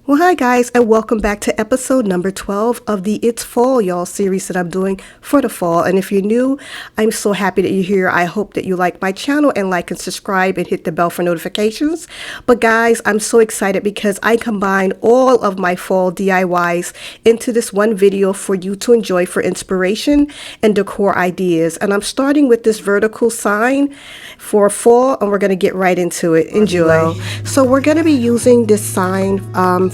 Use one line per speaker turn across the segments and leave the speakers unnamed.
Well, hi guys, and welcome back to episode number 12 of the It's Fall, y'all series that I'm doing for the fall. And if you're new, I'm so happy that you're here. I hope that you like my channel and like and subscribe and hit the bell for notifications. But guys, I'm so excited because I combined all of my fall DIYs into this one video for you to enjoy for inspiration and decor ideas. And I'm starting with this vertical sign for fall, and we're going to get right into it. Enjoy. So we're going to be using this sign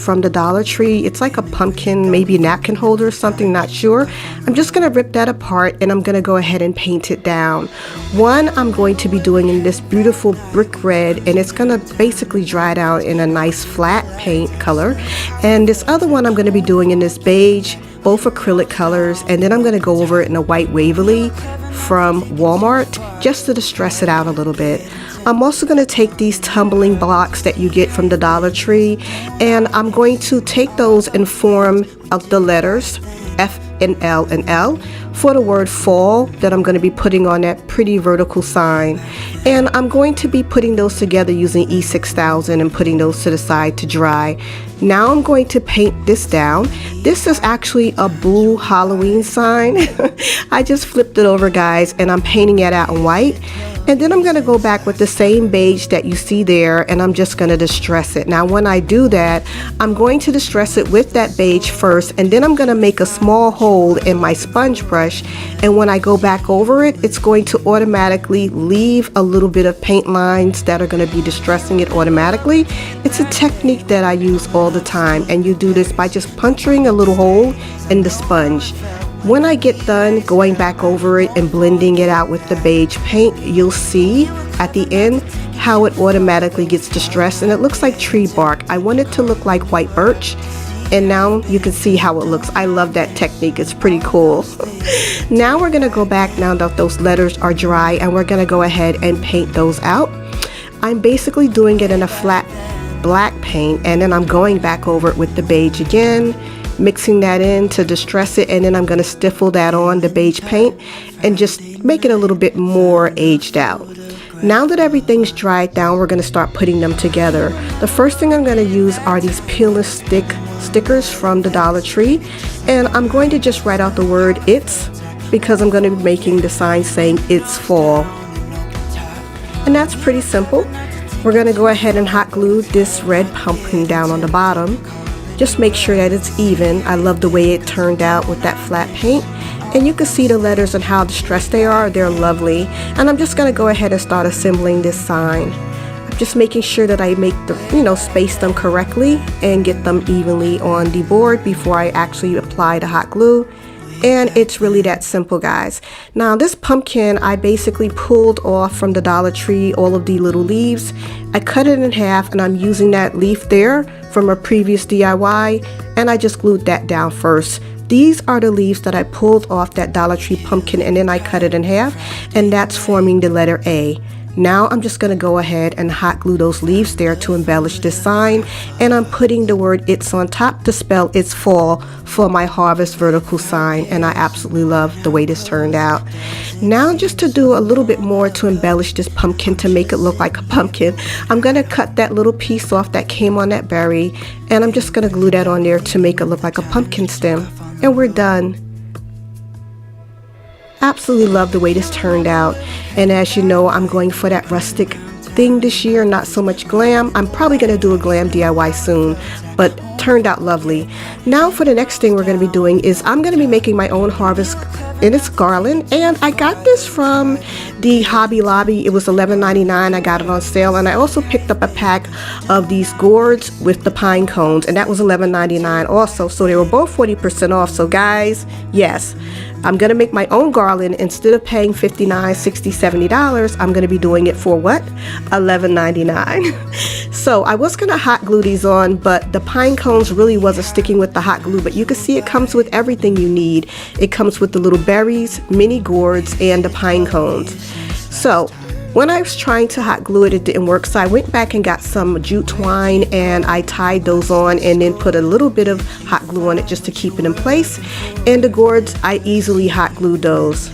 from the Dollar Tree. It's like a pumpkin, maybe napkin holder or something, not sure. I'm just going to rip that apart and I'm going to go ahead and paint it down. One I'm going to be doing in this beautiful brick red, and it's going to basically dry down in a nice flat paint color. And this other one I'm going to be doing in this beige, both acrylic colors, and then I'm going to go over it in a white Waverly from Walmart just to distress it out a little bit. I'm also going to take these tumbling blocks that you get from the Dollar Tree, and I'm going to take those in form of the letters F and L and L for the word fall that I'm going to be putting on that pretty vertical sign. And I'm going to be putting those together using E6000 and putting those to the side to dry. Now I'm going to paint this down. This is actually a blue Halloween sign. I just flipped it over, guys, and I'm painting it out in white. And then I'm going to go back with the same beige that you see there, and I'm just going to distress it. Now when I do that, I'm going to distress it with that beige first, and then I'm going to make a small hole in my sponge brush, and when I go back over it, it's going to automatically leave a little bit of paint lines that are going to be distressing it automatically. It's a technique that I use all the time, and you do this by just puncturing a little hole in the sponge. When I get done going back over it and blending it out with the beige paint, you'll see at the end how it automatically gets distressed, and it looks like tree bark. I want it to look like white birch, and now you can see how it looks. I love that technique. It's pretty cool. Now we're going to go back now that those letters are dry, and we're going to go ahead and paint those out. I'm basically doing it in a flat black paint, and then I'm going back over it with the beige again, mixing that in to distress it, and then I'm going to stiffle that on the beige paint and just make it a little bit more aged out. Now that everything's dried down, we're going to start putting them together. The first thing I'm going to use are these peel and stick stickers from the Dollar Tree, and I'm going to just write out the word "it's" because I'm going to be making the sign saying "it's fall." And that's pretty simple. We're going to go ahead and hot glue this red pumpkin down on the bottom. Just make sure that it's even. I love the way it turned out with that flat paint. And you can see the letters and how distressed they are. They're lovely. And I'm just going to go ahead and start assembling this sign. I'm just making sure that I make the, space them correctly and get them evenly on the board before I actually apply the hot glue. And it's really that simple, guys. Now this pumpkin, I basically pulled off from the Dollar Tree all of the little leaves. I cut it in half, and I'm using that leaf there from a previous DIY, and I just glued that down first. These are the leaves that I pulled off that Dollar Tree pumpkin, and then I cut it in half, and that's forming the letter A. Now I'm just going to go ahead and hot glue those leaves there to embellish this sign, and I'm putting the word "it's" on top to spell "it's fall" for my harvest vertical sign, and I absolutely love the way this turned out. Now just to do a little bit more to embellish this pumpkin to make it look like a pumpkin, I'm going to cut that little piece off that came on that berry, and I'm just going to glue that on there to make it look like a pumpkin stem, and we're done. Absolutely love the way this turned out, and as you know, I'm going for that rustic thing this year, not so much glam. I'm probably going to do a glam DIY soon, but turned out lovely. Now for the next thing we're going to be doing is I'm going to be making my own harvest in its garland, and I got this from the Hobby Lobby. It was $11.99. I got it on sale, and I also picked up a pack of these gourds with the pine cones, and that was $11.99 also, so they were both 40% off. So guys, yes, I'm going to make my own garland. Instead of paying $59, $60, $70, I'm going to be doing it for what? $11.99. So I was going to hot glue these on, but the pine cones really wasn't sticking with the hot glue, but you can see it comes with everything you need. It comes with the little berries, mini gourds, and the pine cones. So when I was trying to hot glue it, it didn't work, so I went back and got some jute twine, and I tied those on and then put a little bit of hot glue on it just to keep it in place. And the gourds, I easily hot glued those.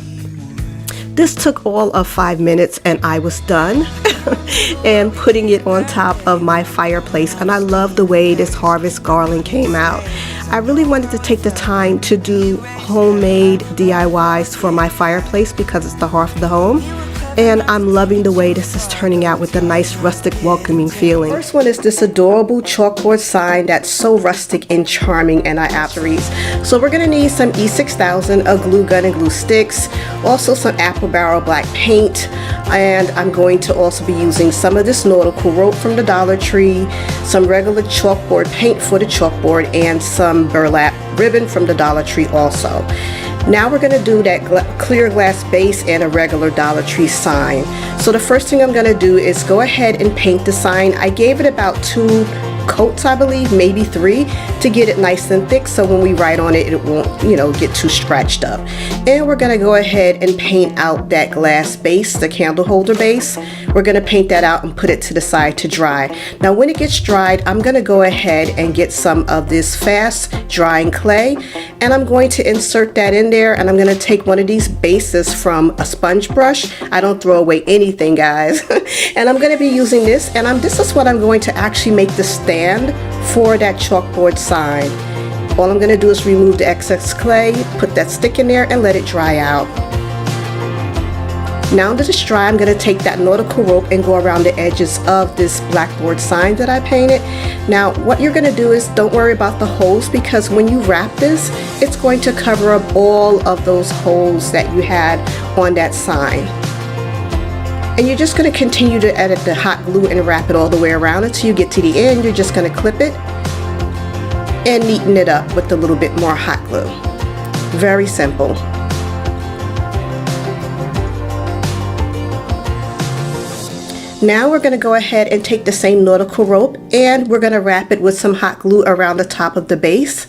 This took all of 5 minutes, and I was done. and putting it on top of my fireplace. And I love the way this harvest garland came out. I really wanted to take the time to do homemade DIYs for my fireplace because it's the hearth of the home. And I'm loving the way this is turning out with a nice rustic welcoming feeling. First one is this adorable chalkboard sign that's so rustic and charming, and I absolutely. So we're gonna need some E6000, a glue gun and glue sticks, also some apple barrel black paint, and I'm going to also be using some of this nautical rope from the Dollar Tree, some regular chalkboard paint for the chalkboard, and some burlap ribbon from the Dollar Tree also. Now we're going to do that clear glass base and a regular Dollar Tree sign. So the first thing I'm going to do is go ahead and paint the sign. I gave it about 2 coats, I believe, maybe 3, to get it nice and thick so when we write on it, it won't, get too scratched up. And we're going to go ahead and paint out that glass base, the candle holder base. We're going to paint that out and put it to the side to dry. Now when it gets dried, I'm going to go ahead and get some of this fast drying clay, and I'm going to insert that in there, and I'm going to take one of these bases from a sponge brush. I don't throw away anything, guys. And I'm going to be using this, and this is what I'm going to actually make the stand for that chalkboard sign. All I'm going to do is remove the excess clay, put that stick in there, and let it dry out. Now that it's dry, I'm going to take that nautical rope and go around the edges of this blackboard sign that I painted. Now what you're going to do is don't worry about the holes, because when you wrap this, it's going to cover up all of those holes that you had on that sign. And you're just going to continue to edit the hot glue and wrap it all the way around until you get to the end. You're just going to clip it and neaten it up with a little bit more hot glue. Very simple. Now we're going to go ahead and take the same nautical rope, and we're going to wrap it with some hot glue around the top of the base.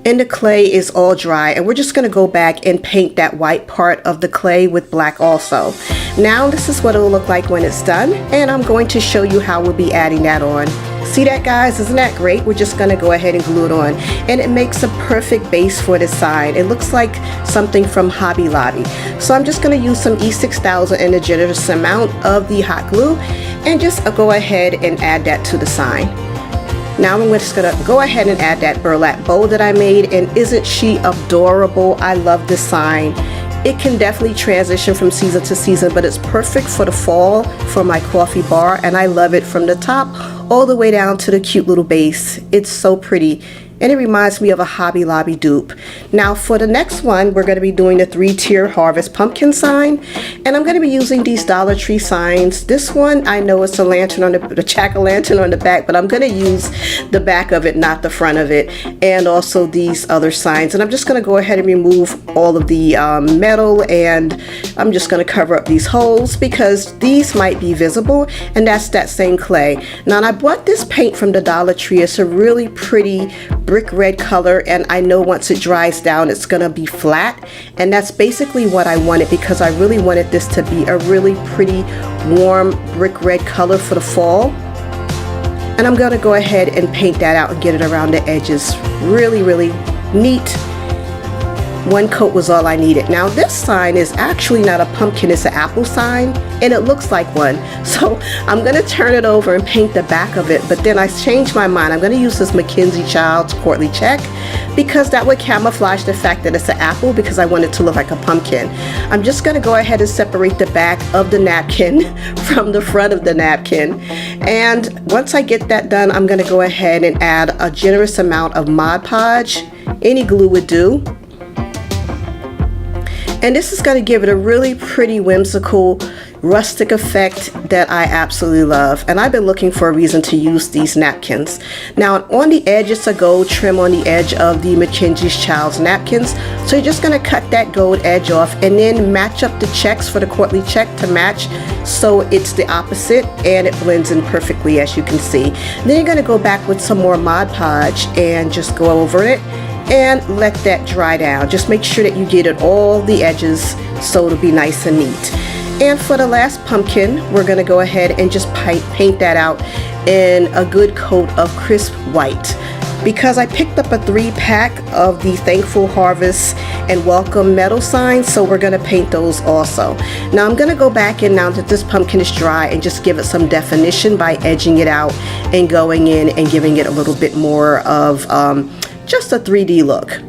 And the clay is all dry, and we're just going to go back and paint that white part of the clay with black also. Now this is what it will look like when it's done, and I'm going to show you how we'll be adding that on. See that, guys? Isn't that great? We're just going to go ahead and glue it on, and it makes a perfect base for the sign. It looks like something from Hobby Lobby. So I'm just going to use some E6000 and a generous amount of the hot glue, and just go ahead and add that to the sign. Now I'm just going to go ahead and add that burlap bow that I made, and isn't she adorable? I love this sign. It can definitely transition from season to season, but it's perfect for the fall for my coffee bar, and I love it from the top all the way down to the cute little base. It's so pretty, and it reminds me of a Hobby Lobby dupe. Now for the next one, we're going to be doing the 3-tier harvest pumpkin sign, and I'm going to be using these Dollar Tree signs. This one, I know it's a lantern on the jack-o'-lantern on the back, but I'm going to use the back of it, not the front of it, and also these other signs. And I'm just going to go ahead and remove all of the metal, and I'm just going to cover up these holes because these might be visible, and that's that same clay. Now I bought this paint from the Dollar Tree. It's a really pretty brick red color, and I know once it dries down it's gonna be flat, and that's basically what I wanted because I really wanted this to be a really pretty warm brick red color for the fall. And I'm gonna go ahead and paint that out and get it around the edges. Really neat. One coat was all I needed. Now this sign is actually not a pumpkin, it's an apple sign, and it looks like one. So I'm going to turn it over and paint the back of it, but then I changed my mind. I'm going to use this Mackenzie Childs courtly check because that would camouflage the fact that it's an apple, because I want it to look like a pumpkin. I'm just going to go ahead and separate the back of the napkin from the front of the napkin. And once I get that done, I'm going to go ahead and add a generous amount of Mod Podge. Any glue would do. And this is going to give it a really pretty whimsical rustic effect that I absolutely love, and I've been looking for a reason to use these napkins. Now on the edge it's a gold trim on the edge of the Mackenzie Childs napkins, so you're just going to cut that gold edge off and then match up the checks for the courtly check to match so it's the opposite and it blends in perfectly, as you can see. Then you're going to go back with some more Mod Podge and just go over it and let that dry down. Just make sure that you get it all the edges so it'll be nice and neat. And for the last pumpkin, we're going to go ahead and just paint that out in a good coat of crisp white. because I picked up a 3-pack of the Thankful Harvest and Welcome metal signs, so we're going to paint those also. Now I'm going to go back in now that this pumpkin is dry and just give it some definition by edging it out and going in and giving it a little bit more of just a 3D look.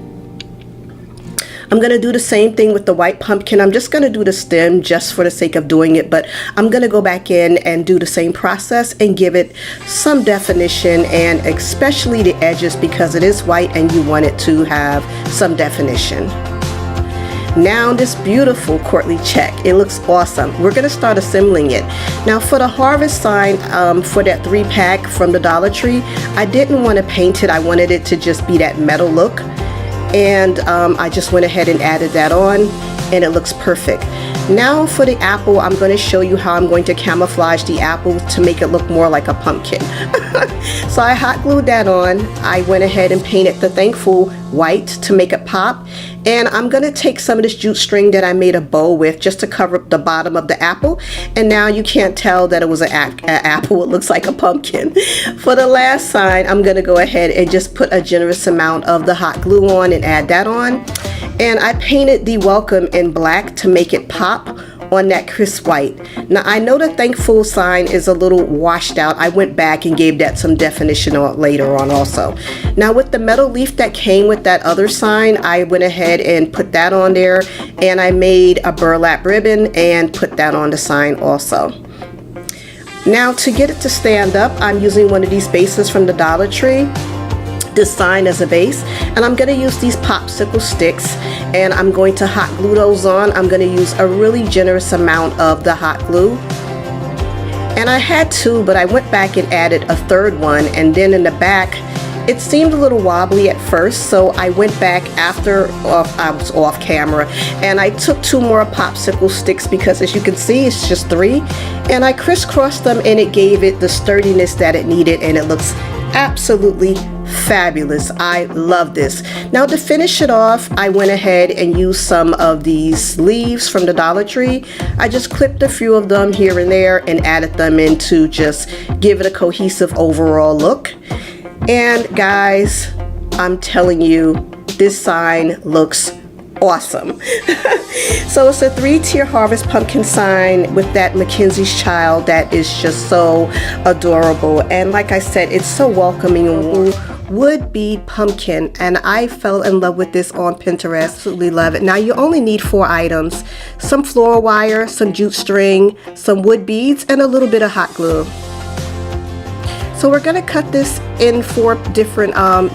I'm going to do the same thing with the white pumpkin. I'm just going to do the stem just for the sake of doing it, but I'm going to go back in and do the same process and give it some definition, and especially the edges because it is white and you want it to have some definition. Now this beautiful courtly check, it looks awesome. We're going to start assembling it. Now for the harvest sign, for that 3-pack from the Dollar Tree, I didn't want to paint it. I wanted it to just be that metal look. And I just went ahead and added that on, and it looks perfect. Now for the apple, I'm going to show you how I'm going to camouflage the apple to make it look more like a pumpkin. So I hot glued that on. I went ahead and painted the Thankful white to make it pop, and I'm going to take some of this jute string that I made a bow with just to cover up the bottom of the apple, and now you can't tell that it was an apple. It looks like a pumpkin. For the last sign, I'm going to go ahead and just put a generous amount of the hot glue on and add that on, and I painted the Welcome in black to make it pop on that crisp white. Now I know the Thankful sign is a little washed out. I went back and gave that some definition on later on also. Now with the metal leaf that came with that other sign, I went ahead and put that on there, and I made a burlap ribbon and put that on the sign also. Now to get it to stand up, I'm using one of these bases from the Dollar Tree, this sign as a base, and I'm going to use these popsicle sticks, and I'm going to hot glue those on. I'm going to use a really generous amount of the hot glue, and I had 2, but I went back and added a 3rd one, and then in the back it seemed a little wobbly at first, so I went back after I was off camera and I took 2 more popsicle sticks because, as you can see, it's just 3, and I crisscrossed them, and it gave it the sturdiness that it needed, and it looks absolutely fabulous. I love this. Now to finish it off, I went ahead and used some of these leaves from the Dollar Tree. I just clipped a few of them here and there and added them in to just give it a cohesive overall look. And guys, I'm telling you, this sign looks awesome. So it's a 3-tier harvest pumpkin sign with that Mackenzie's child that is just so adorable, and like I said, it's so welcoming. Would be pumpkin, and I fell in love with this on Pinterest. Absolutely love it. Now you only need 4 items: some floral wire, some jute string, some wood beads, and a little bit of hot glue. So we're going to cut this in 4 different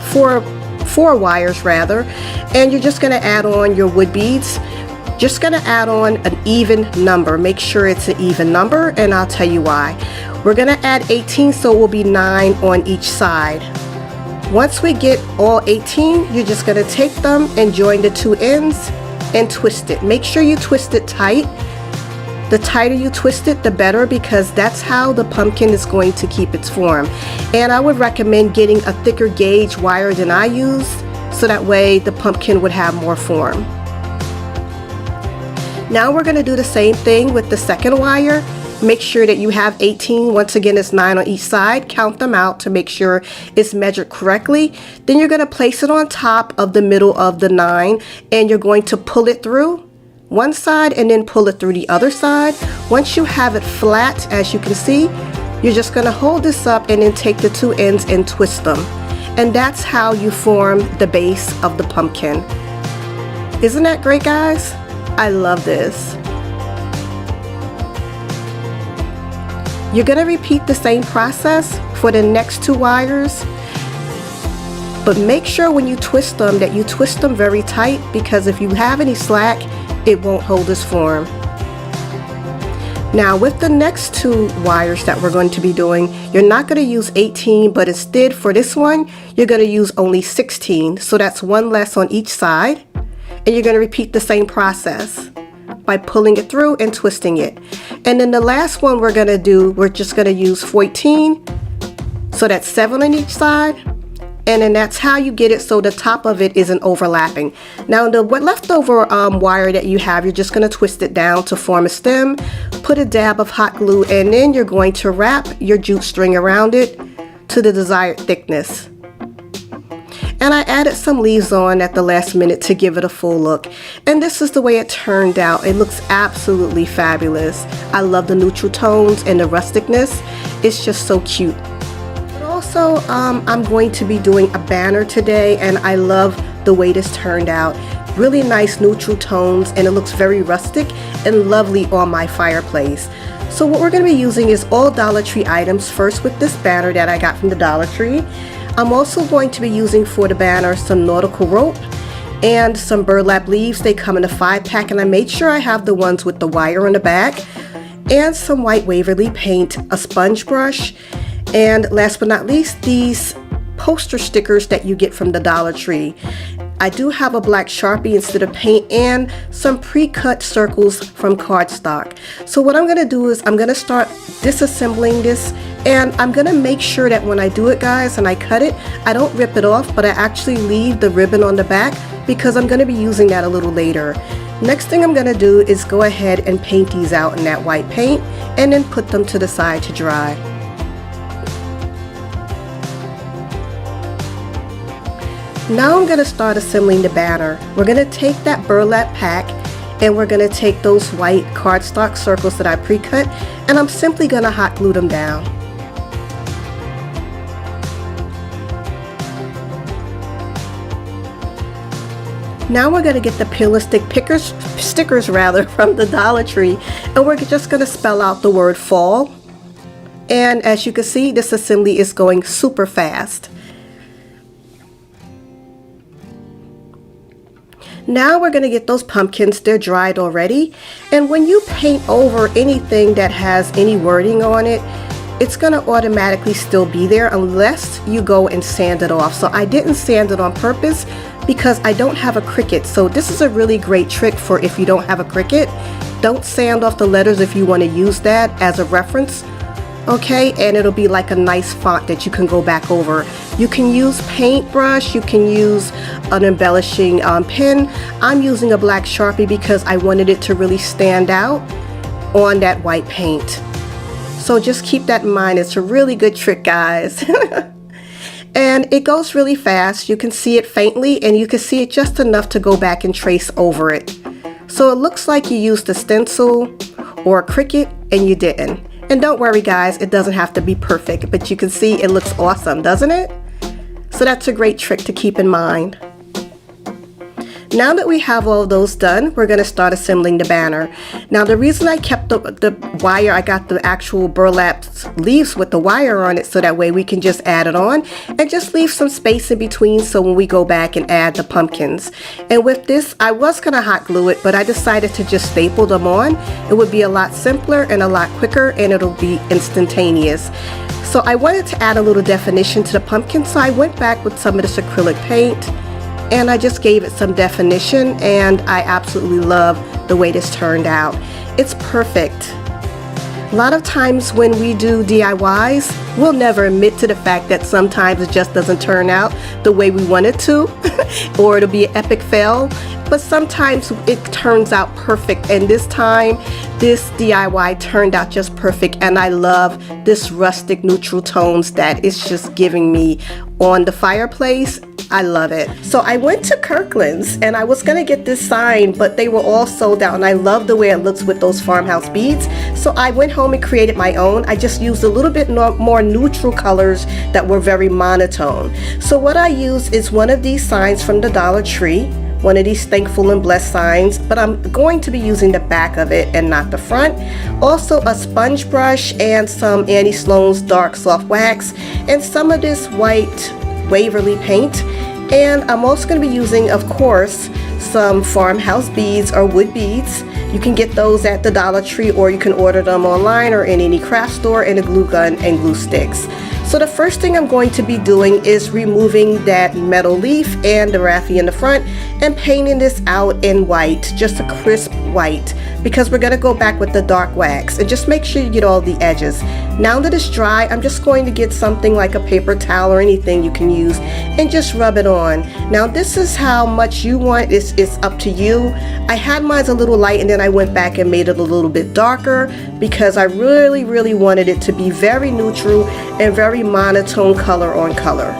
four wires rather, and you're just going to add on your wood beads. Just going to add on an even number. Make sure it's an even number, and I'll tell you why. We're going to add 18, so it will be 9 on each side. Once we get all 18, you're just going to take them and join the 2 ends and twist it. Make sure you twist it tight. The tighter you twist it, the better, because that's how the pumpkin is going to keep its form. And I would recommend getting a thicker gauge wire than I use, so that way the pumpkin would have more form. Now we're going to do the same thing with the second wire. Make sure that you have 18. Once again, it's 9 on each side. Count them out to make sure it's measured correctly. Then you're going to place it on top of the middle of the 9, and you're going to pull it through one side and then pull it through the other side. Once you have it flat, as you can see, you're just going to hold this up and then take the 2 ends and twist them. And that's how you form the base of the pumpkin. Isn't that great, guys? I love this. You're going to repeat the same process for the next 2 wires, but make sure when you twist them that you twist them very tight, because if you have any slack, it won't hold its form. Now with the next 2 wires that we're going to be doing, you're not going to use 18, but instead for this one, you're going to use only 16. So that's 1 less on each side, and you're going to repeat the same process by pulling it through and twisting it. And then the last one we're going to do, we're just going to use 14, so that's 7 on each side, and then that's how you get it so the top of it isn't overlapping. Now the leftover wire that you have, you're just going to twist it down to form a stem, put a dab of hot glue, and then you're going to wrap your jute string around it to the desired thickness. and I added some leaves on at the last minute to give it a full look. And this is the way it turned out. It looks absolutely fabulous. I love the neutral tones and the rusticness. It's just so cute. But also, I'm going to be doing a banner today, and I love the way this turned out. Really nice neutral tones, and it looks very rustic and lovely on my fireplace. So what we're going to be using is all Dollar Tree items. First with this banner that I got from the Dollar Tree. I'm also going to be using for the banner some nautical rope and some burlap leaves. They come in a 5-pack, and I made sure I have the ones with the wire on the back, and some white Waverly paint, a sponge brush, and last but not least, these poster stickers that you get from the Dollar Tree. I do have a black Sharpie instead of paint, and some pre-cut circles from cardstock. So what I'm going to do is I'm going to start disassembling this, and I'm going to make sure that when I do it, guys, and I cut it, I don't rip it off, but I actually leave the ribbon on the back because I'm going to be using that a little later. Next thing I'm going to do is go ahead and paint these out in that white paint, and then put them to the side to dry. Now I'm going to start assembling the banner. We're going to take that burlap pack, and we're going to take those white cardstock circles that I pre-cut, and I'm simply going to hot glue them down. Now we're going to get the peel and stick stickers from the Dollar Tree, and we're just going to spell out the word fall. And as you can see, this assembly is going super fast. Now we're going to get those pumpkins. They're dried already, and when you paint over anything that has any wording on it, it's going to automatically still be there unless you go and sand it off. So I didn't sand it on purpose because I don't have a Cricut. So this is a really great trick for if you don't have a Cricut. Don't sand off the letters if you want to use that as a reference. Okay, and it'll be like a nice font that you can go back over. You can use paintbrush, you can use an embellishing pen. I'm using a black Sharpie because I wanted it to really stand out on that white paint. So just keep that in mind. It's a really good trick, guys. And it goes really fast. You can see it faintly, and you can see it just enough to go back and trace over it. So it looks like you used a stencil or a Cricut, and you didn't. And don't worry, guys, it doesn't have to be perfect, but you can see it looks awesome, doesn't it? So that's a great trick to keep in mind. Now that we have all of those done, we're going to start assembling the banner. Now the reason I kept the wire, I got the actual burlap leaves with the wire on it, so that way we can just add it on and just leave some space in between so when we go back and add the pumpkins. And with this, I was going to hot glue it, but I decided to just staple them on. It would be a lot simpler and a lot quicker, and it'll be instantaneous. So I wanted to add a little definition to the pumpkin, so I went back with some of this acrylic paint, and I just gave it some definition, and I absolutely love the way this turned out. It's perfect. A lot of times when we do DIYs, we'll never admit to the fact that sometimes it just doesn't turn out the way we want it to, or it'll be an epic fail. But sometimes it turns out perfect, and this time this DIY turned out just perfect, and I love this rustic neutral tones that it's just giving me on the fireplace. I love it. So I went to Kirkland's, and I was gonna get this sign, but they were all sold out, and I love the way it looks with those farmhouse beads. So I went home and created my own. I just used a little bit more neutral colors that were very monotone. So what I used is one of these signs from the Dollar Tree, one of these thankful and blessed signs, but I'm going to be using the back of it and not the front. Also a sponge brush and some Annie Sloan's dark soft wax and some of this white Waverly paint. And I'm also going to be using, of course, some farmhouse beads or wood beads. You can get those at the Dollar Tree, or you can order them online or in any craft store, and a glue gun and glue sticks. So the first thing I'm going to be doing is removing that metal leaf and the raffia in the front and painting this out in white, just a crisp white, because we're going to go back with the dark wax, and just make sure you get all the edges. Now that it's dry, I'm just going to get something like a paper towel or anything you can use and just rub it on. Now this is how much you want, it's up to you. I had mine a little light, and then I went back and made it a little bit darker because I really wanted it to be very neutral and very monotone color on color.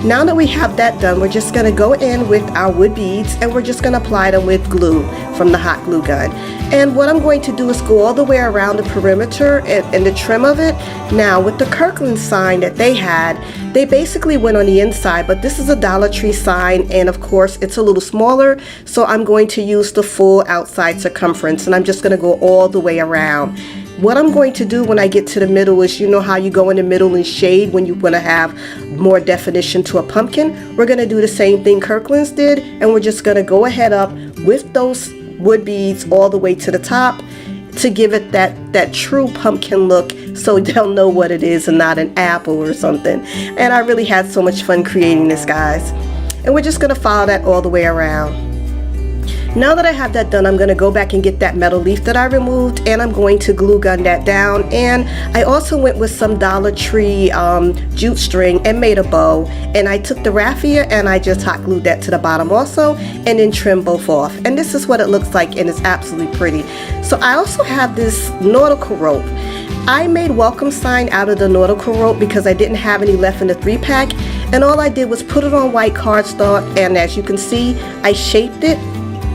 Now that we have that done, we're just going to go in with our wood beads and we're just going to apply them with glue from the hot glue gun. And what I'm going to do is go all the way around the perimeter and the trim of it. Now with the Kirkland sign that they had, they basically went on the inside, but this is a Dollar Tree sign, and of course it's a little smaller, so I'm going to use the full outside circumference, and I'm just going to go all the way around. What I'm going to do when I get to the middle is, you know how you go in the middle and shade when you want to have more definition to a pumpkin? We're going to do the same thing Kirkland's did, and we're just going to go ahead up with those wood beads all the way to the top to give it that true pumpkin look, so they'll know what it is and not an apple or something. And I really had so much fun creating this, guys. And we're just going to follow that all the way around. Now that I have that done, I'm going to go back and get that metal leaf that I removed, and I'm going to glue gun that down. And I also went with some Dollar Tree jute string and made a bow, and I took the raffia and I just hot glued that to the bottom also, and then trimmed both off. And this is what it looks like, and it's absolutely pretty. So I also have this nautical rope. I made welcome sign out of the nautical rope because I didn't have any left in the 3-pack, and all I did was put it on white cardstock, and as you can see, I shaped it,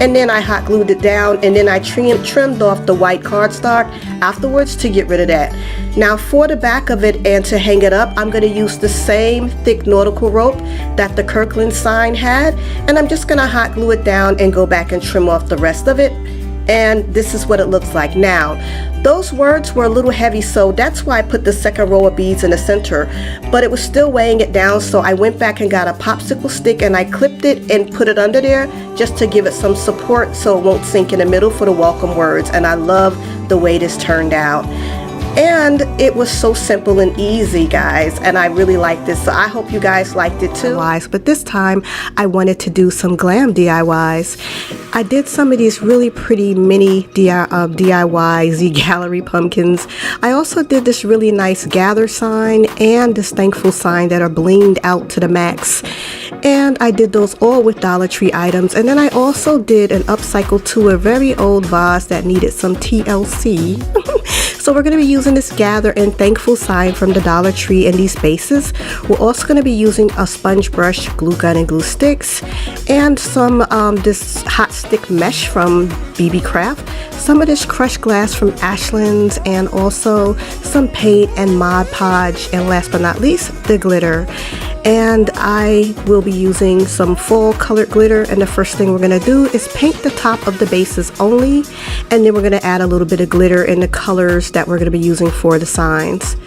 and then I hot glued it down, and then I trimmed off the white cardstock afterwards to get rid of that. Now for the back of it and to hang it up, I'm going to use the same thick nautical rope that the Kirkland sign had, and I'm just going to hot glue it down and go back and trim off the rest of it. And this is what it looks like. Now those words were a little heavy, so that's why I put the second row of beads in the center, but it was still weighing it down, so I went back and got a popsicle stick and I clipped it and put it under there just to give it some support so it won't sink in the middle for the welcome words. And I love the way this turned out. And it was so simple and easy, guys, and I really liked this, so I hope you guys liked it too. But this time I wanted to do some glam DIYs. I did some of these really pretty mini DIY Z Gallery pumpkins. I also did this really nice gather sign and this thankful sign that are blinged out to the max. And I did those all with Dollar Tree items. And then I also did an upcycle to a very old vase that needed some TLC. So we're going to be using this gather and thankful sign from the Dollar Tree in these bases. We're also going to be using a sponge brush, glue gun and glue sticks, and some this hot stick mesh from BB Craft, some of this crushed glass from Ashland's, and also some paint and Mod Podge, and last but not least, the glitter. And I will be using some fall colored glitter, and the first thing we're going to do is paint the top of the bases only, and then we're going to add a little bit of glitter in the colors that we're going to be using for the signs.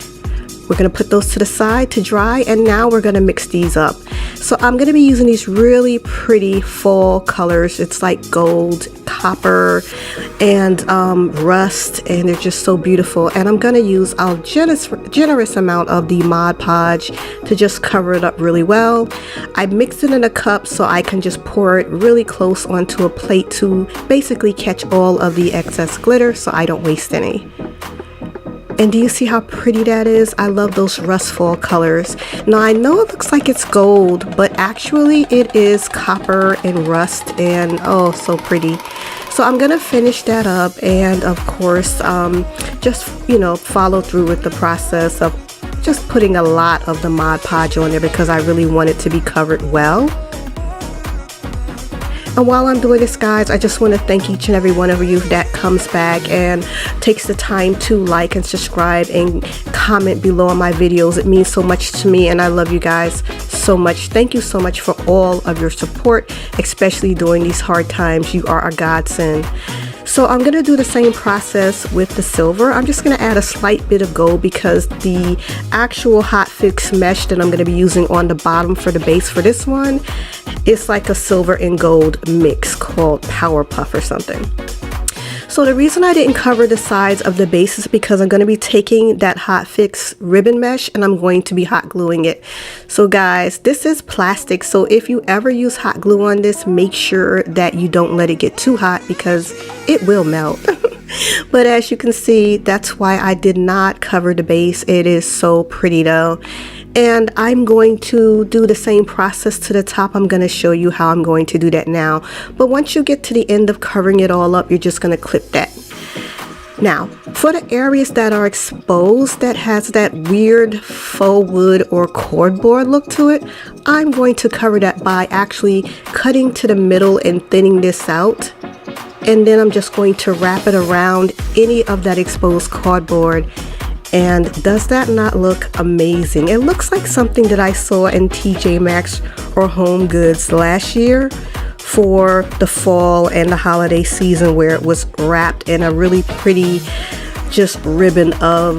We're going to put those to the side to dry, and now we're going to mix these up. So I'm going to be using these really pretty fall colors. It's like gold, copper, and rust, and they're just so beautiful. And I'm going to use a generous amount of the Mod Podge to just cover it up really well. I mixed it in a cup so I can just pour it really close onto a plate to basically catch all of the excess glitter so I don't waste any. And do you see how pretty that is? I love those rust fall colors. Now I know it looks like it's gold, but actually it is copper and rust, and oh, so pretty. So I'm gonna finish that up, and of course just follow through with the process of just putting a lot of the Mod Podge on there because I really want it to be covered well. And while I'm doing this, guys, I just want to thank each and every one of you that comes back and takes the time to like and subscribe and comment below on my videos. It means so much to me, and I love you guys so much. Thank you so much for all of your support, especially during these hard times. You are a godsend. So I'm going to do the same process with the silver. I'm just going to add a slight bit of gold because the actual hot fix mesh that I'm going to be using on the bottom for the base for this one, it's like a silver and gold mix called Power Puff or something. So the reason I didn't cover the sides of the base is because I'm going to be taking that hot fix ribbon mesh and I'm going to be hot gluing it. So guys, this is plastic, so if you ever use hot glue on this, make sure that you don't let it get too hot because it will melt. But as you can see, that's why I did not cover the base. It is so pretty though. And I'm going to do the same process to the top. I'm going to show you how I'm going to do that now. But once you get to the end of covering it all up, you're just going to clip that. Now, for the areas that are exposed that has that weird faux wood or cardboard look to it, I'm going to cover that by actually cutting to the middle and thinning this out. And then I'm just going to wrap it around any of that exposed cardboard. And does that not look amazing? It looks like something that I saw in TJ Maxx or Home Goods last year for the fall and the holiday season, where it was wrapped in a really pretty just ribbon of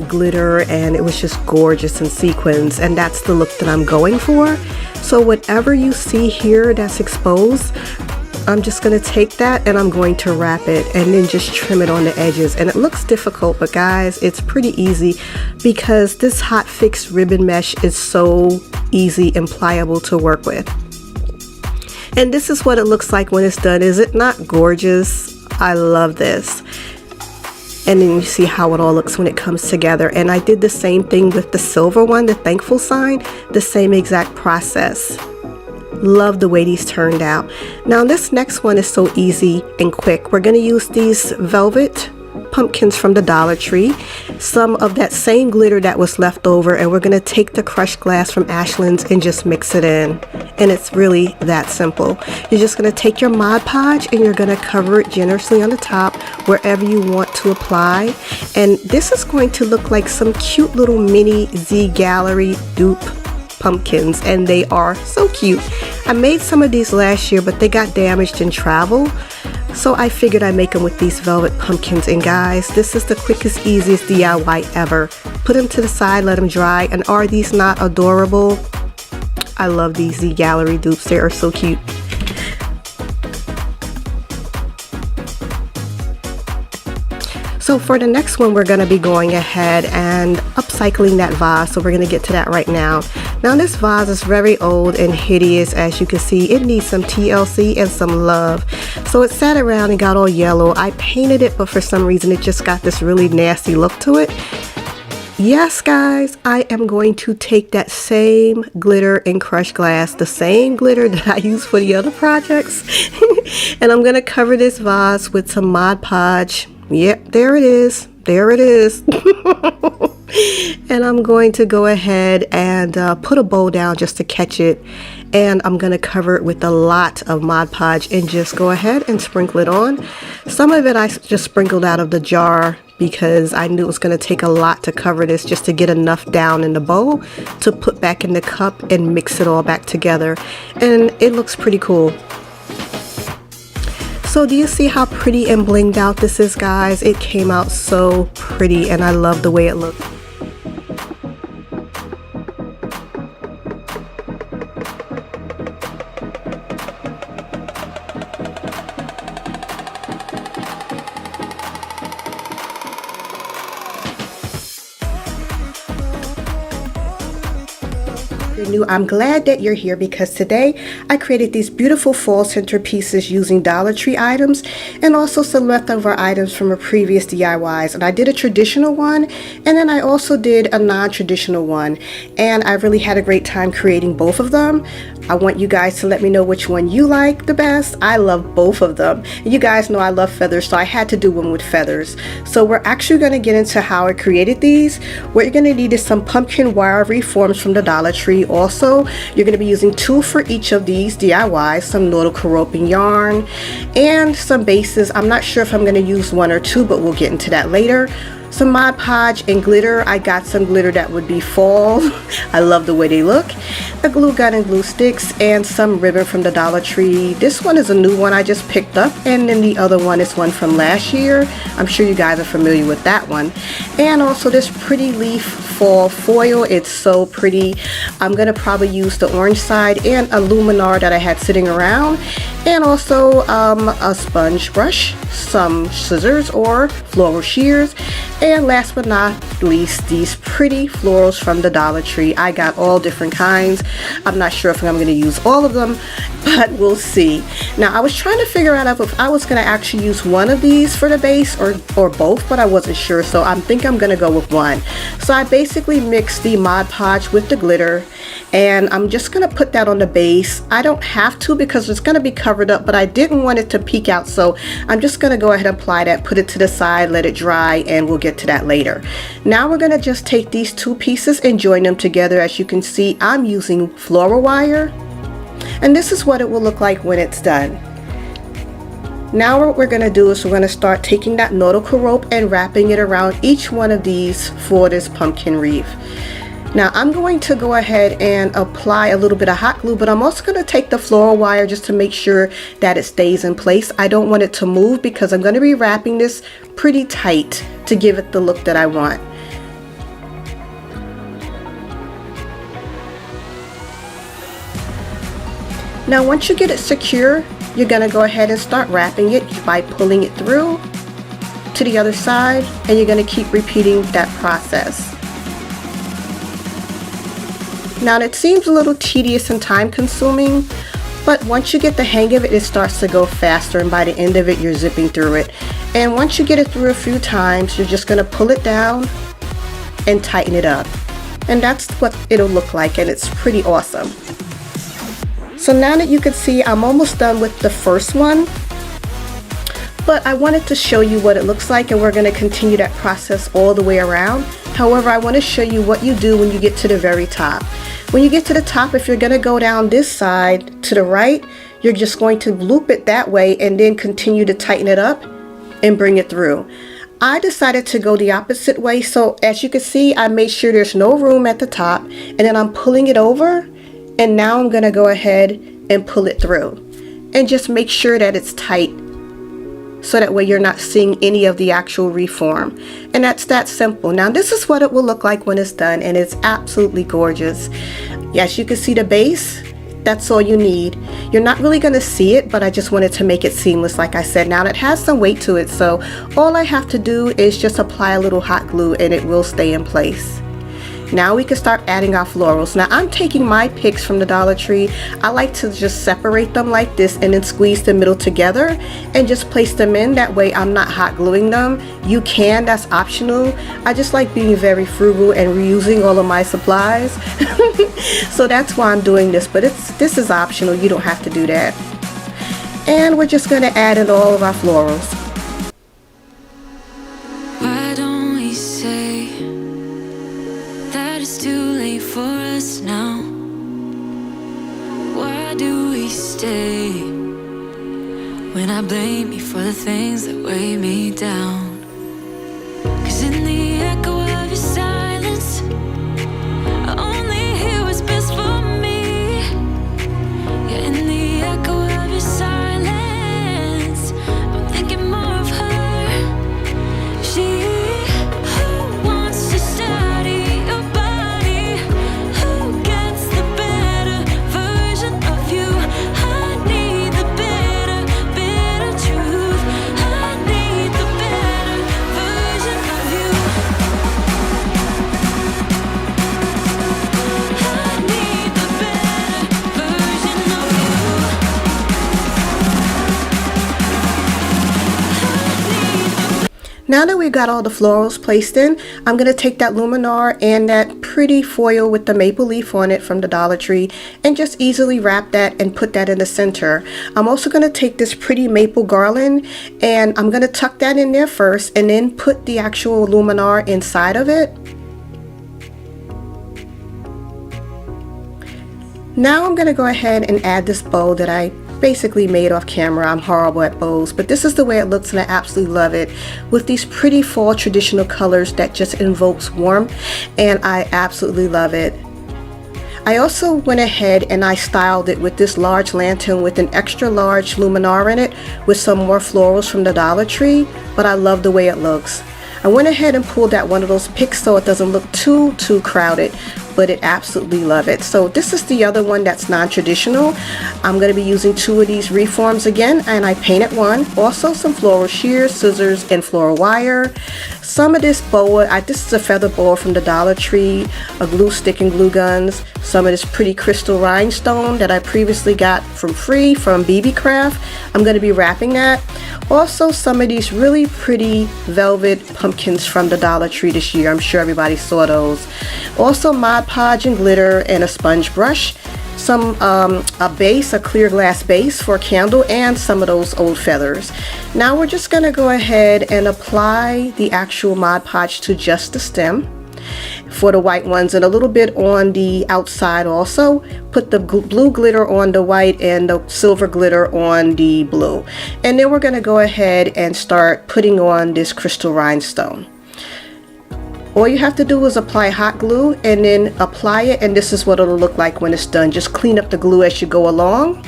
glitter, and it was just gorgeous in sequins, and that's the look that I'm going for. So whatever you see here that's exposed, I'm just going to take that and I'm going to wrap it and then just trim it on the edges. And it looks difficult, but guys, it's pretty easy because this hot fix ribbon mesh is so easy and pliable to work with. And this is what it looks like when it's done. Is it not gorgeous? I love this. And then you see how it all looks when it comes together. And I did the same thing with the silver one, the thankful sign, the same exact process. Love the way these turned out. Now this next one is so easy and quick. We're going to use these velvet pumpkins from the Dollar Tree, some of that same glitter that was left over, and we're going to take the crushed glass from Ashland's and just mix it in. And it's really that simple. You're just going to take your Mod Podge and you're going to cover it generously on the top wherever you want to apply. And this is going to look like some cute little mini Z Gallery dupe pumpkins, and they are so cute. I made some of these last year, but they got damaged in travel. So I figured I'd make them with these velvet pumpkins. And guys, this is the quickest, easiest DIY ever. Put them to the side, let them dry. And are these not adorable? I love these Z Gallery dupes. They are so cute. So for the next one, we're going to be going ahead and upcycling that vase. So we're going to get to that right now. Now this vase is very old and hideous. As you can see, it needs some TLC and some love. So it sat around and got all yellow. I painted it, but for some reason it just got this really nasty look to it. Yes, guys, I am going to take that same glitter and crushed glass, the same glitter that I used for the other projects, and I'm going to cover this vase with some Mod Podge. Yep, there it is. There it is. And I'm going to go ahead and put a bow down just to catch it. And I'm going to cover it with a lot of Mod Podge and just go ahead and sprinkle it on. Some of it I just sprinkled out of the jar because I knew it was going to take a lot to cover this, just to get enough down in the bowl to put back in the cup and mix it all back together. And it looks pretty cool. So do you see how pretty and blinged out this is, guys? It came out so pretty and I love the way it looked. I'm glad that you're here because today I created these beautiful fall centerpieces using Dollar Tree items and also some leftover items from a previous DIYs. And I did a traditional one and then I also did a non-traditional one, and I really had a great time creating both of them. I want you guys to let me know which one you like the best. I love both of them. And you guys know I love feathers, so I had to do one with feathers. So we're actually going to get into how I created these. What you're going to need is some pumpkin wire reforms from the Dollar Tree. Also, you're going to be using 2 for each of these DIYs, some nautical rope and yarn, and some bases. I'm not sure if I'm going to use 1 or 2, but we'll get into that later. Some Mod Podge and glitter. I got some glitter that would be fall. I love the way they look. A glue gun and glue sticks, and some ribbon from the Dollar Tree. This one is a new one I just picked up, and then the other one is one from last year. I'm sure you guys are familiar with that one. And also this pretty leaf fall foil. It's so pretty. I'm gonna probably use the orange side and a luminar that I had sitting around, and also a sponge brush, some scissors or floral shears, and last but not least, these pretty florals from the Dollar Tree. I got all different kinds. I'm not sure if I'm going to use all of them, but we'll see. Now, I was trying to figure out if I was going to actually use one of these for the base or both, but I wasn't sure, so I think I'm going to go with one. So I basically mixed the Mod Podge with the glitter, and I'm just going to put that on the base. I don't have to because it's going to be covered up, but I didn't want it to peek out, so I'm just going to go ahead and apply that, put it to the side, let it dry, and we'll get to that later. Now we're going to just take these two pieces and join them together. As you can see, I'm using floral wire, and this is what it will look like when it's done. Now what we're going to do is we're going to start taking that nautical rope and wrapping it around each one of these for this pumpkin wreath. Now I'm going to go ahead and apply a little bit of hot glue, but I'm also going to take the floral wire just to make sure that it stays in place. I don't want it to move because I'm going to be wrapping this pretty tight to give it the look that I want. Now once you get it secure, you're going to go ahead and start wrapping it by pulling it through to the other side, and you're going to keep repeating that process. Now it seems a little tedious and time consuming, but once you get the hang of it, it starts to go faster, and by the end of it you're zipping through it. And once you get it through a few times, you're just going to pull it down and tighten it up. And that's what it'll look like, and it's pretty awesome. So now that you can see, I'm almost done with the first one, but I wanted to show you what it looks like, and we're going to continue that process all the way around. However, I want to show you what you do when you get to the very top. When you get to the top, if you're going to go down this side to the right, you're just going to loop it that way and then continue to tighten it up and bring it through. I decided to go the opposite way, so as you can see, I made sure there's no room at the top, and then I'm pulling it over, and now I'm going to go ahead and pull it through and just make sure that it's tight, so that way you're not seeing any of the actual reform. And that's that simple. Now this is what it will look like when it's done, and it's absolutely gorgeous. Yes, you can see the base. That's all you need. You're not really going to see it, but I just wanted to make it seamless, like I said. Now it has some weight to it, so all I have to do is just apply a little hot glue and it will stay in place. Now we can start adding our florals. Now I'm taking my picks from the Dollar Tree. I like to just separate them like this and then squeeze the middle together and just place them in. That way I'm not hot gluing them. You can, that's optional. I just like being very frugal and reusing all of my supplies. So that's why I'm doing this, but this is optional. You don't have to do that. And we're just going to add in all of our florals.
Why don't we say that it's too late for us now? Why do we stay when I blame you for the things that weigh me down? 'Cause in the echo of your silence, I only hear what's best for me. Yeah, in the echo of your silence, I'm thinking more of her. She who wants to study your body, who gets the better version of you. I need the bitter truth. I need the better version of you. I need the better version of you.
Now that we've got all the florals placed in, I'm going to take that luminar and that pretty foil with the maple leaf on it from the Dollar Tree and just easily wrap that and put that in the center. I'm also going to take this pretty maple garland and I'm going to tuck that in there first and then put the actual luminar inside of it. Now I'm going to go ahead and add this bow that I basically made off camera. I'm horrible at bows, but this is the way it looks and I absolutely love it, with these pretty fall traditional colors that just invokes warmth, and I absolutely love it. I also went ahead and I styled it with this large lantern with an extra large luminar in it with some more florals from the Dollar Tree, but I love the way it looks. I went ahead and pulled out one of those picks so it doesn't look too crowded, but it absolutely love it. So this is the other one that's non-traditional. I'm going to be using two of these reforms again, and I painted one. Also some floral shears, scissors, and floral wire. Some of this boa, this is a feather boa from the Dollar Tree, a glue stick and glue guns. Some of this pretty crystal rhinestone that I previously got from free from BB Craft. I'm going to be wrapping that. Also some of these really pretty velvet pumpkins from the Dollar Tree this year. I'm sure everybody saw those. Also Mod Podge and glitter and a sponge brush, some a base, a clear glass base for a candle, and some of those old feathers. Now we're just going to go ahead and apply the actual Mod Podge to just the stem for the white ones, and a little bit on the outside also. Put the blue glitter on the white and the silver glitter on the blue, and then we're going to go ahead and start putting on this crystal rhinestone. All you have to do is apply hot glue and then apply it, and this is what it'll look like when it's done. Just clean up the glue as you go along,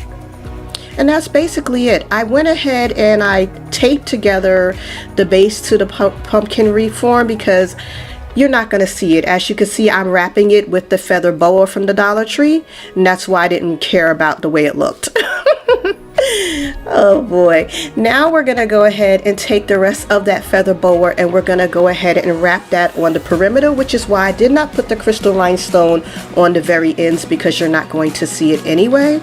and that's basically it. I went ahead and I taped together the base to the pumpkin reform because you're not going to see it. As you can see, I'm wrapping it with the feather boa from the Dollar Tree, and that's why I didn't care about the way it looked. Oh boy. Now we're going to go ahead and take the rest of that feather boa and we're going to go ahead and wrap that on the perimeter, which is why I did not put the crystal rhinestone on the very ends, because you're not going to see it anyway.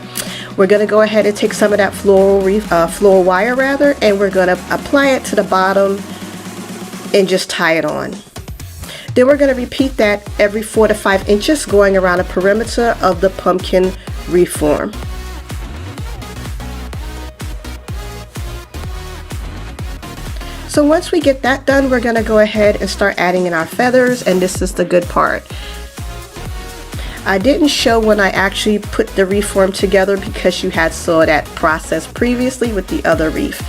We're going to go ahead and take some of that floral wire rather, and we're going to apply it to the bottom and just tie it on. Then we're going to repeat that every 4 to 5 inches going around the perimeter of the pumpkin reform. So once we get that done, we're going to go ahead and start adding in our feathers, and this is the good part. I didn't show when I actually put the reform together because you had saw that process previously with the other wreath.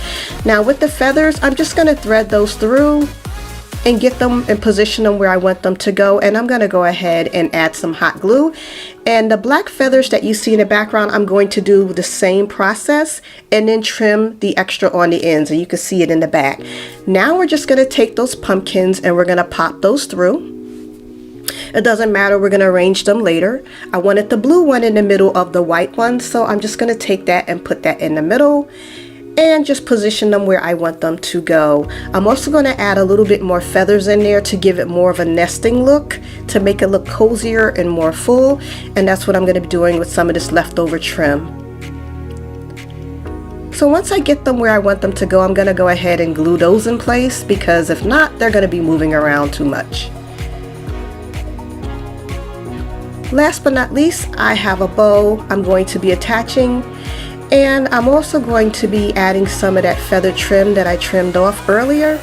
Now with the feathers, I'm just going to thread those through and get them and position them where I want them to go, and I'm going to go ahead and add some hot glue. And the black feathers that you see in the background, I'm going to do the same process and then trim the extra on the ends, and you can see it in the back. Now we're just going to take those pumpkins and we're going to pop those through. It doesn't matter, we're going to arrange them later. I wanted the blue one in the middle of the white one, so I'm just going to take that and put that in the middle and just position them where I want them to go. I'm also going to add a little bit more feathers in there to give it more of a nesting look, to make it look cozier and more full, and that's what I'm going to be doing with some of this leftover trim. So once I get them where I want them to go, I'm going to go ahead and glue those in place, because if not, they're going to be moving around too much. Last but not least, I have a bow I'm going to be attaching. And I'm also going to be adding some of that feather trim that I trimmed off earlier,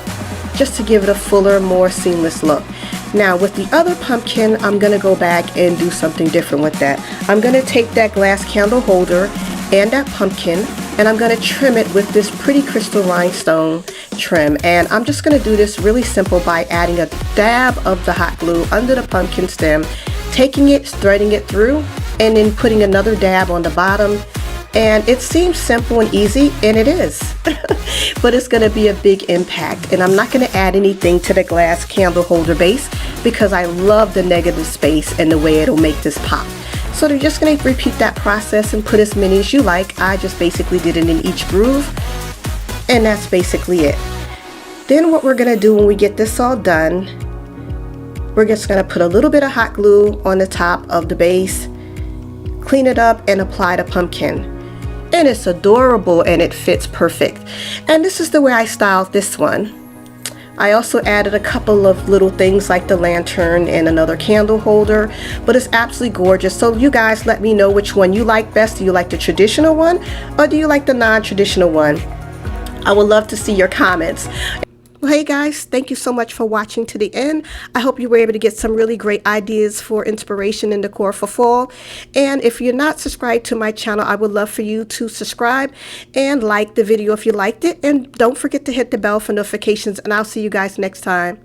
just to give it a fuller, more seamless look. Now with the other pumpkin, I'm going to go back and do something different with that. I'm going to take that glass candle holder and that pumpkin, and I'm going to trim it with this pretty crystal rhinestone trim. And I'm just going to do this really simple by adding a dab of the hot glue under the pumpkin stem, taking it, threading it through, and then putting another dab on the bottom. And it seems simple and easy, and it is, but it's going to be a big impact. And I'm not going to add anything to the glass candle holder base because I love the negative space and the way it'll make this pop. So they're just going to repeat that process and put as many as you like. I just basically did it in each groove, and that's basically it. Then what we're going to do when we get this all done, we're just going to put a little bit of hot glue on the top of the base, clean it up, and apply the pumpkin. And it's adorable and it fits perfect. And this is the way I styled this one. I also added a couple of little things like the lantern and another candle holder, but it's absolutely gorgeous. So you guys let me know which one you like best. Do you like the traditional one, or do you like the non-traditional one? I would love to see your comments. Well, hey guys, thank you so much for watching to the end. I hope you were able to get some really great ideas for inspiration and decor for fall. And if you're not subscribed to my channel, I would love for you to subscribe and like the video if you liked it. And don't forget to hit the bell for notifications, and I'll see you guys next time.